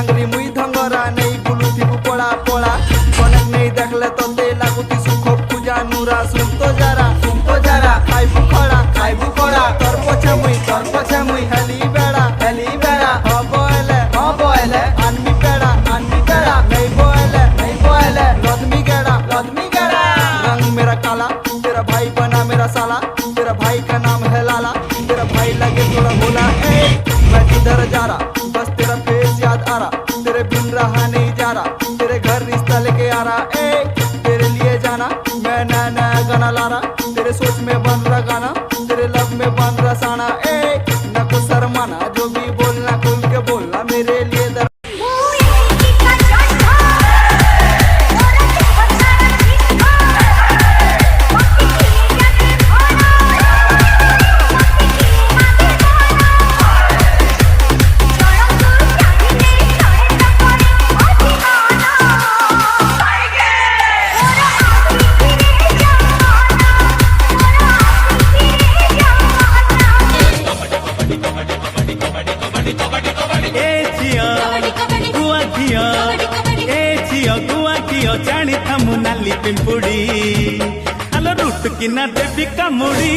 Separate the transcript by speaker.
Speaker 1: डांगरी मुई धंगरा नहीं बुलुथिबु पड़ा पड़ा कनक नहीं देखले तो ते लागुती सुखो पूजा नुरा सुन तो जरा खाइबु खड़ा तोर पछे मुई हेली बेड़ा ह बोले आनमी बेड़ा नहीं बोले लदमी गेड़ा रंग मेरा काला तेरा भाई बना मेरा साला तेरा भाई का नाम है लाला तेरा भाई लगे थोड़ा भोला मैं किधर जा रहा बस तेरा फेस याद आ रहा तेरे बिन रहा नहीं जा रहा तेरे घर रिश्ता लेके आ रहा तेरे लिए जाना मैं नया गाना ला रहा तेरे सोच में बन रहा गाना तेरे लब में बन रहा साना न कुछ शर्माना जो भी बोलना खुल के बोलना मेरे लिए दर
Speaker 2: जानी था मुनाली पिंपुड़ी हलो रूट की ना देवी का मुड़ी